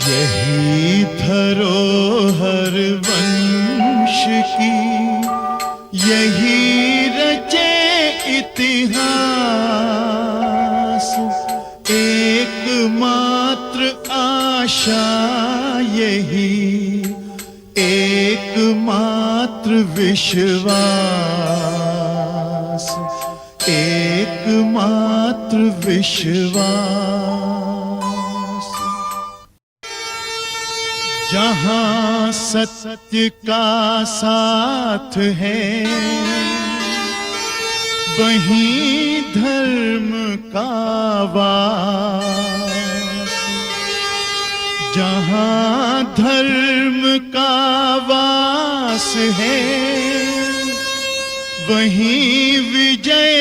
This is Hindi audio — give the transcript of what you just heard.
यही धरोहर वंश की, यही रचे इतिहास। एकमात्र आशा यही, एकमात्र विश्वास, एकमात्र विश्वास। जहां सत्य का साथ है, वहीं धर्म का वास। जहां धर्म का वास है, वहीं विजय